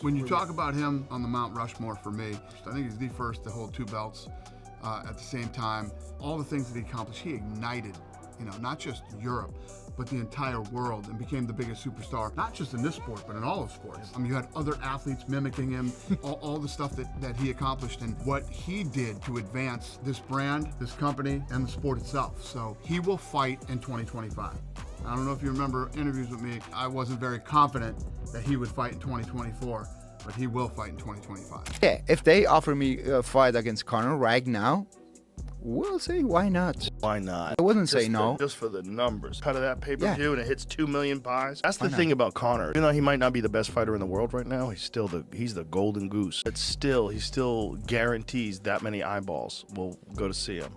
When you talk about him on the Mount Rushmore for me, I think he's the first to hold 2 belts at the same time. All the things that he accomplished, he ignited, not just Europe, but the entire world, and became the biggest superstar, not just in this sport, but in all of sports. You had other athletes mimicking him, all the stuff that he accomplished and what he did to advance this brand, this company, and the sport itself. So he will fight in 2025. I don't know if you remember interviews with me, I wasn't very confident that he would fight in 2024, but he will fight in 2025. Yeah, if they offer me a fight against Conor right now, we'll say why not. Why not? I wouldn't say no. Just for the numbers. Cut of that pay-per-view and it hits 2 million buys. That's the Why thing about Conor. Even though he might not be the best fighter in the world right now, he's the golden goose. But still, he still guarantees that many eyeballs will go to see him.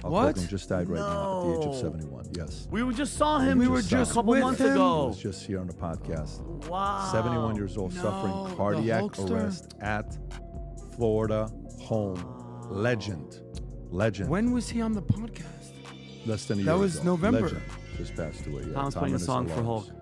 What? Hogan just died right now at the age of 71. Yes. We just saw him. We were just a couple with months him. He ago. was just here on the podcast. Wow. 71 years old, suffering cardiac arrest at Florida home. Legend. When was he on the podcast? Less than a year That ago. was November. Legend just passed away. Yeah. Tom's Tom playing a and his song for alarms. Hulk.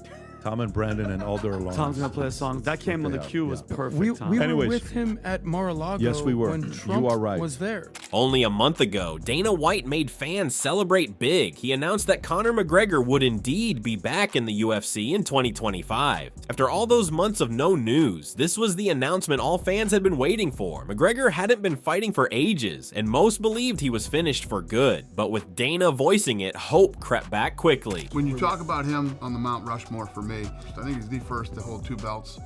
Tom and Brandon and all their alarms. Tom's gonna play a song. That came on the cue. Was perfect. We were Anyways. with him at Mar-a-Lago Yes, we were. when You Trump are right. was there. Only a month ago, Dana White made fans celebrate big. He announced that Conor McGregor would indeed be back in the UFC in 2025. After all those months of no news, this was the announcement all fans had been waiting for. McGregor hadn't been fighting for ages, and most believed he was finished for good. But with Dana voicing it, hope crept back quickly. When you talk about him on the Mount Rushmore for me, I think he's the first to hold 2 belts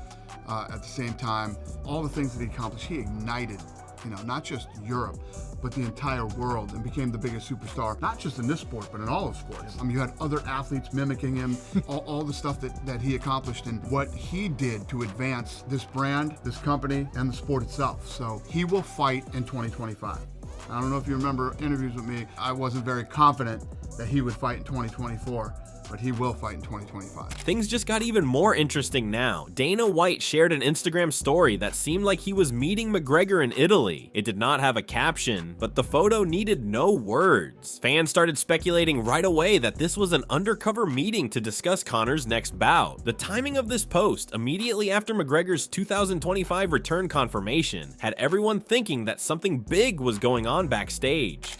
at the same time. All the things that he accomplished, he ignited, not just Europe, but the entire world, and became the biggest superstar, not just in this sport, but in all of sports. You had other athletes mimicking him, all the stuff that he accomplished and what he did to advance this brand, this company, and the sport itself. So he will fight in 2025. I don't know if you remember interviews with me, I wasn't very confident that he would fight in 2024. But he will fight in 2025. Things just got even more interesting now. Dana White shared an Instagram story that seemed like he was meeting McGregor in Italy. It did not have a caption, but the photo needed no words. Fans started speculating right away that this was an undercover meeting to discuss Conor's next bout. The timing of this post, immediately after McGregor's 2025 return confirmation, had everyone thinking that something big was going on backstage.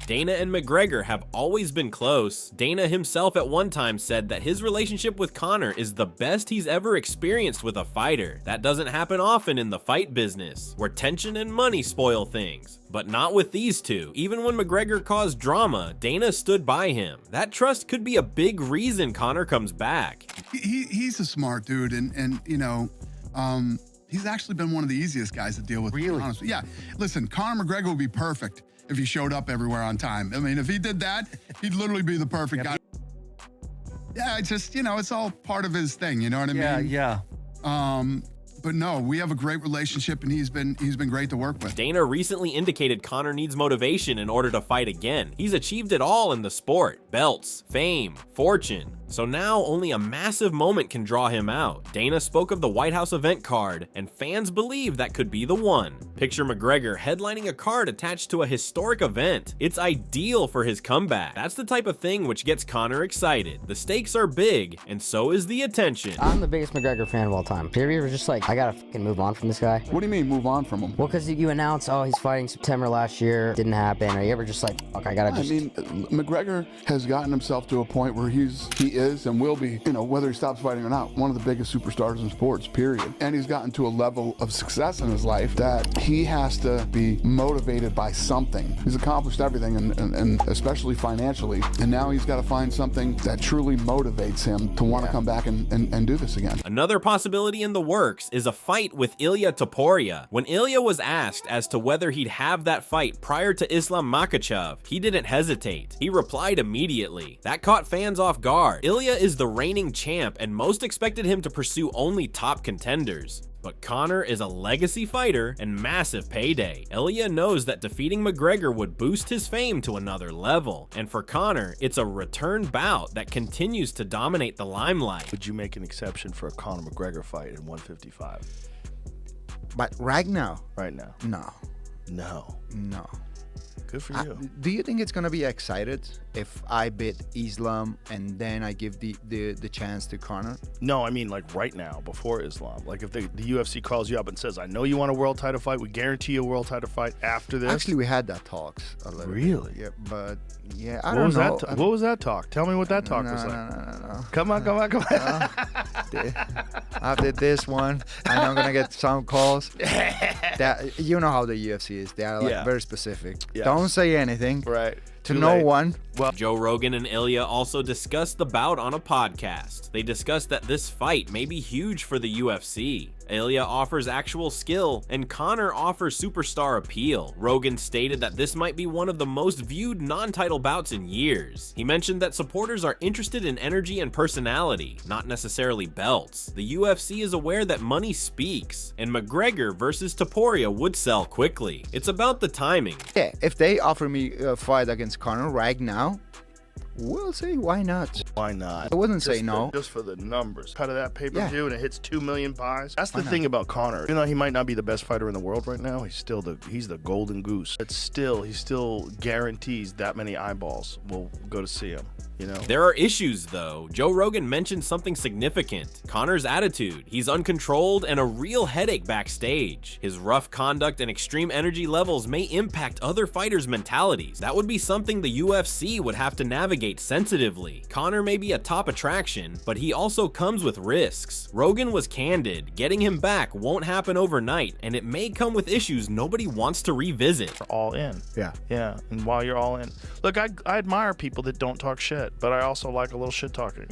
Dana and McGregor have always been close. Dana himself at one time said that his relationship with Conor is the best he's ever experienced with a fighter. That doesn't happen often in the fight business, where tension and money spoil things. But not with these two. Even when McGregor caused drama, Dana stood by him. That trust could be a big reason Conor comes back. He's a smart dude, and he's actually been one of the easiest guys to deal with. Really? Honestly. Yeah. Listen, Conor McGregor would be perfect if he showed up everywhere on time. I mean, if he did that, he'd literally be the perfect guy. Yeah, it's just, it's all part of his thing, you know what I mean? Yeah. But no, we have a great relationship, and he's been great to work with. Dana recently indicated Conor needs motivation in order to fight again. He's achieved it all in the sport: belts, fame, fortune. So now only a massive moment can draw him out. Dana spoke of the White House event card, and fans believe that could be the one. Picture McGregor headlining a card attached to a historic event. It's ideal for his comeback. That's the type of thing which gets Conor excited. The stakes are big, and so is the attention. I'm the biggest McGregor fan of all time. Have you ever just like, I gotta fucking move on from this guy? What do you mean move on from him? Well, because you announce, oh, he's fighting September last year, didn't happen. Are you ever just like, fuck, I gotta just... I mean, McGregor has gotten himself to a point where he is and will be, whether he stops fighting or not, one of the biggest superstars in sports, period. And he's gotten to a level of success in his life that he has to be motivated by something. He's accomplished everything, and especially financially. And now he's got to find something that truly motivates him to want to come back and do this again. Another possibility in the works is a fight with Ilya Topuria. When Ilya was asked as to whether he'd have that fight prior to Islam Makhachev, he didn't hesitate. He replied immediately. That caught fans off guard. Ilya is the reigning champ, and most expected him to pursue only top contenders. But Conor is a legacy fighter and massive payday. Ilya knows that defeating McGregor would boost his fame to another level. And for Conor, it's a return bout that continues to dominate the limelight. Would you make an exception for a Conor McGregor fight in 155? But right now? Right now. No. No. No. Good for you. Do you think it's gonna be excited if I beat Islam and then I give the chance to Conor? No, I mean like right now, before Islam. Like if the UFC calls you up and says, I know you want a world title fight, we guarantee you a world title fight after this. Actually, we had that talks a little Really? bit. Yeah, but yeah, I What don't was know. that? What was that talk? Tell me what that talk was like. No. Come on. After this one, I know I'm gonna get some calls. That you know how the UFC is. They are like very specific. Yes. Don't say anything. Right. To Too no late. one. Joe Rogan and Ilya also discussed the bout on a podcast. They discussed that this fight may be huge for the UFC. Ilya offers actual skill, and Conor offers superstar appeal. Rogan stated that this might be one of the most viewed non-title bouts in years. He mentioned that supporters are interested in energy and personality, not necessarily belts. The UFC is aware that money speaks, and McGregor versus Topuria would sell quickly. It's about the timing. Yeah, if they offer me a fight against Conor right now, we'll say why not. Why not? I wouldn't say no. Just for the numbers. Cut of that pay-per-view and it hits 2 million buys. That's the thing about Conor. Even though he might not be the best fighter in the world right now, he's the golden goose. He still guarantees that many eyeballs will go to see him. You know? There are issues though. Joe Rogan mentioned something significant. Conor's attitude. He's uncontrolled and a real headache backstage. His rough conduct and extreme energy levels may impact other fighters' mentalities. That would be something the UFC would have to navigate sensitively. Conor may be a top attraction, but he also comes with risks. Rogan was candid. Getting him back won't happen overnight, and it may come with issues nobody wants to revisit. All in. Yeah. Yeah. And while you're all in, look, I admire people that don't talk shit, but I also like a little shit talking.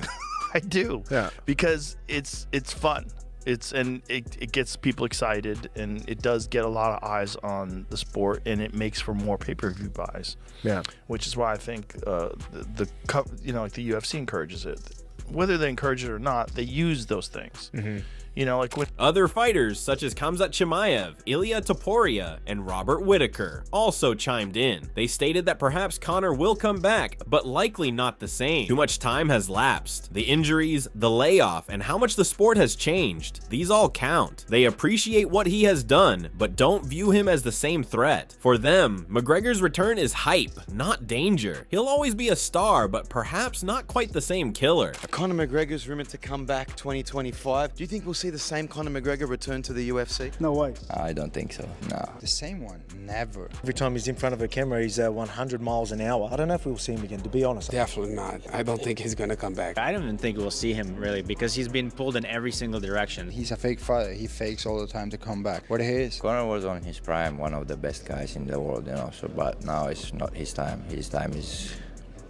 I do. Yeah. Because it's fun. It gets people excited, and it does get a lot of eyes on the sport, and it makes for more pay-per-view buys. Yeah. Which is why I think the UFC encourages it. Whether they encourage it or not, they use those things. Mm-hmm. You know, like when Other fighters such as Khamzat Chimaev, Ilya Topuria, and Robert Whittaker also chimed in. They stated that perhaps Conor will come back, but likely not the same. Too much time has lapsed. The injuries, the layoff, and how much the sport has changed. These all count. They appreciate what he has done, but don't view him as the same threat. For them, McGregor's return is hype, not danger. He'll always be a star, but perhaps not quite the same killer. Conor McGregor's rumored to come back 2025. Do you think we'll see the same Conor McGregor return to the UFC? No way. I don't think so, no. The same one, never. Every time he's in front of a camera, he's 100 miles an hour. I don't know if we'll see him again, to be honest. Definitely not. I don't think he's going to come back. I don't even think we'll see him, really, because he's been pulled in every single direction. He's a fake fighter. He fakes all the time to come back. What he is. Conor was on his prime, one of the best guys in the world, so but now it's not his time. His time is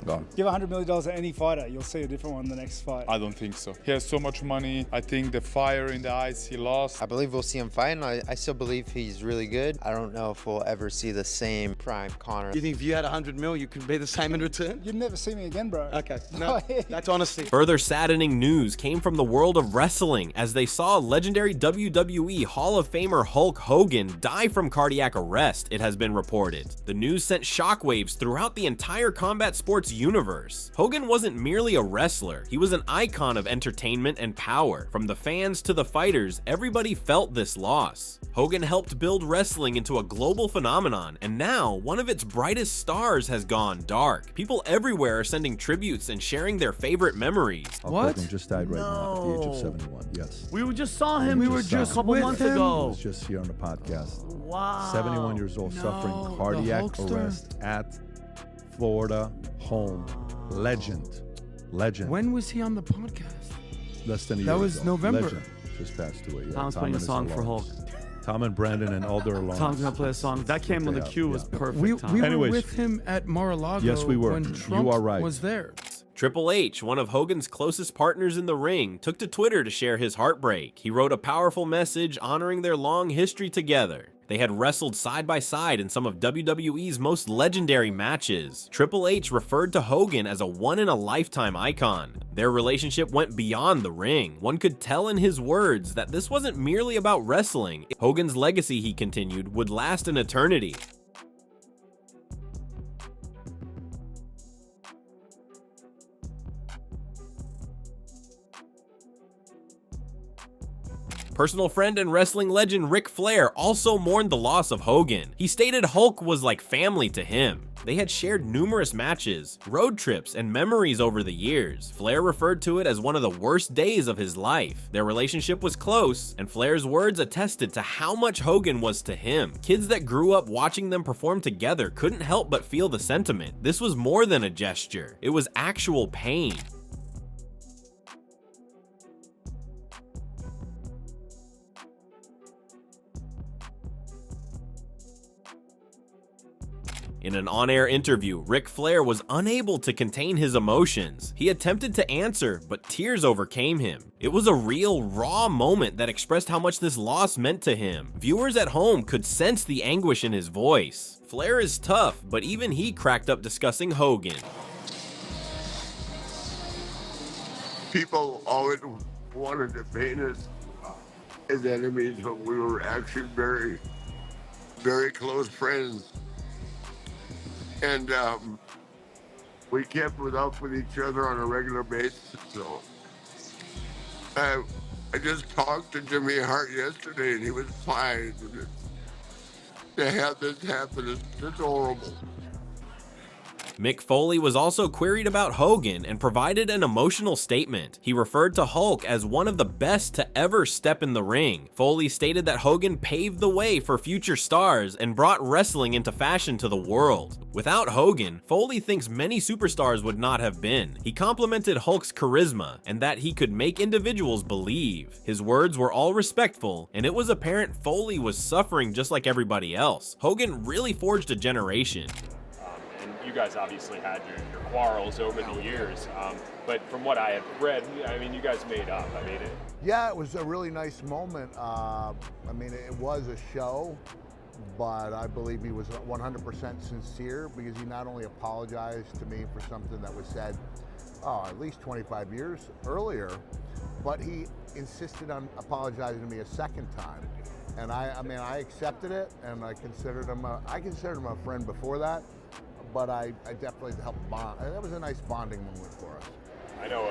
gone. Give $100 million to any fighter, you'll see a different one the next fight. I don't think so. He has so much money. I think the fire in the eyes he lost. I believe we'll see him fight, and I still believe he's really good. I don't know if we'll ever see the same prime Conor. You think if you had 100 mil, you could be the same in return? You'd never see me again, bro. Okay, no, that's honesty. Further saddening news came from the world of wrestling as they saw legendary WWE Hall of Famer Hulk Hogan die from cardiac arrest, it has been reported. The news sent shockwaves throughout the entire combat sports universe. Hogan wasn't merely a wrestler, he was an icon of entertainment and power. From the fans to the fighters, everybody felt this loss. Hogan helped build wrestling into a global phenomenon, and now one of its brightest stars has gone dark. People everywhere are sending tributes and sharing their favorite memories. What? Hogan just died right now at the age of 71. Yes. We just saw him. We were just a couple months He ago. was just here on the podcast. Wow. 71 years old, suffering cardiac arrest at Florida home. Legend. When was he on the podcast? Less than a year That was ago. November. Legend just passed away. Yeah. Tom's playing a and song his for alarms. Hulk. Tom and Brandon and all their alarms. Tom's gonna play a song. That came when the cue was perfect. We were Anyways. with him at Mar-a-Lago Yes, we were. when You Trump are right. was there. Triple H, one of Hogan's closest partners in the ring, took to Twitter to share his heartbreak. He wrote a powerful message honoring their long history together. They had wrestled side by side in some of WWE's most legendary matches. Triple H referred to Hogan as a one-in-a-lifetime icon. Their relationship went beyond the ring. One could tell in his words that this wasn't merely about wrestling. Hogan's legacy, he continued, would last an eternity. Personal friend and wrestling legend Ric Flair also mourned the loss of Hogan. He stated Hulk was like family to him. They had shared numerous matches, road trips, and memories over the years. Flair referred to it as one of the worst days of his life. Their relationship was close, and Flair's words attested to how much Hogan was to him. Kids that grew up watching them perform together couldn't help but feel the sentiment. This was more than a gesture. It was actual pain. In an on-air interview, Ric Flair was unable to contain his emotions. He attempted to answer, but tears overcame him. It was a real, raw moment that expressed how much this loss meant to him. Viewers at home could sense the anguish in his voice. Flair is tough, but even he cracked up discussing Hogan. People always wanted to paint us as enemies, but we were actually very, very close friends. And we kept up with each other on a regular basis. So I just talked to Jimmy Hart yesterday, and he was fine. To have this happen is just horrible. Mick Foley was also queried about Hogan and provided an emotional statement. He referred to Hulk as one of the best to ever step in the ring. Foley stated that Hogan paved the way for future stars and brought wrestling into fashion to the world. Without Hogan, Foley thinks many superstars would not have been. He complimented Hulk's charisma and that he could make individuals believe. His words were all respectful, and it was apparent Foley was suffering just like everybody else. Hogan really forged a generation. You guys obviously had your quarrels over the years, but from what I have read, I mean, you guys made up. I mean, yeah, it was a really nice moment. I mean, it was a show, but I believe he was 100% sincere because he not only apologized to me for something that was said, at least 25 years earlier, but he insisted on apologizing to me a second time. And I mean, I accepted it, and I considered him a friend before that. But I definitely helped bond. That was a nice bonding moment for us. I know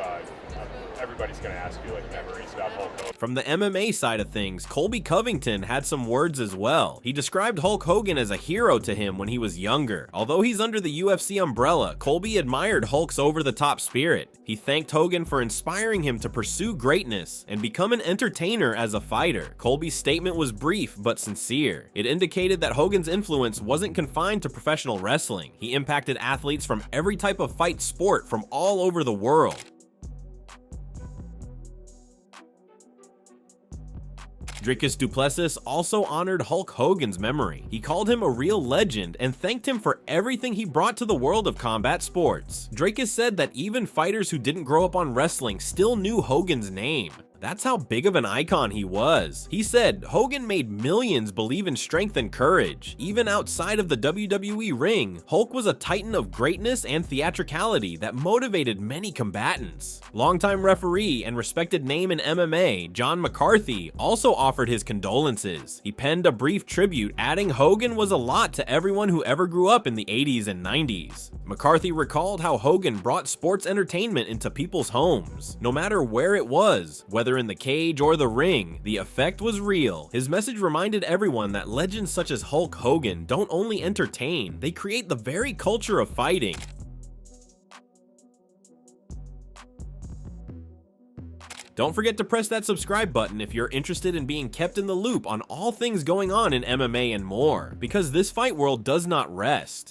everybody's going to ask you like memories about Hulk Hogan. From the MMA side of things, Colby Covington had some words as well. He described Hulk Hogan as a hero to him when he was younger. Although he's under the UFC umbrella, Colby admired Hulk's over-the-top spirit. He thanked Hogan for inspiring him to pursue greatness and become an entertainer as a fighter. Colby's statement was brief but sincere. It indicated that Hogan's influence wasn't confined to professional wrestling. He impacted athletes from every type of fight sport from all over the world. Dricus du Plessis also honored Hulk Hogan's memory. He called him a real legend and thanked him for everything he brought to the world of combat sports. Dricus said that even fighters who didn't grow up on wrestling still knew Hogan's name. That's how big of an icon he was. He said, Hogan made millions believe in strength and courage. Even outside of the WWE ring, Hulk was a titan of greatness and theatricality that motivated many combatants. Longtime referee and respected name in MMA, John McCarthy, also offered his condolences. He penned a brief tribute, adding Hogan was a lot to everyone who ever grew up in the 80s and 90s. McCarthy recalled how Hogan brought sports entertainment into people's homes. No matter where it was, whether in the cage or the ring, the effect was real. His message reminded everyone that legends such as Hulk Hogan don't only entertain, they create the very culture of fighting. Don't forget to press that subscribe button if you're interested in being kept in the loop on all things going on in MMA and more, because this fight world does not rest.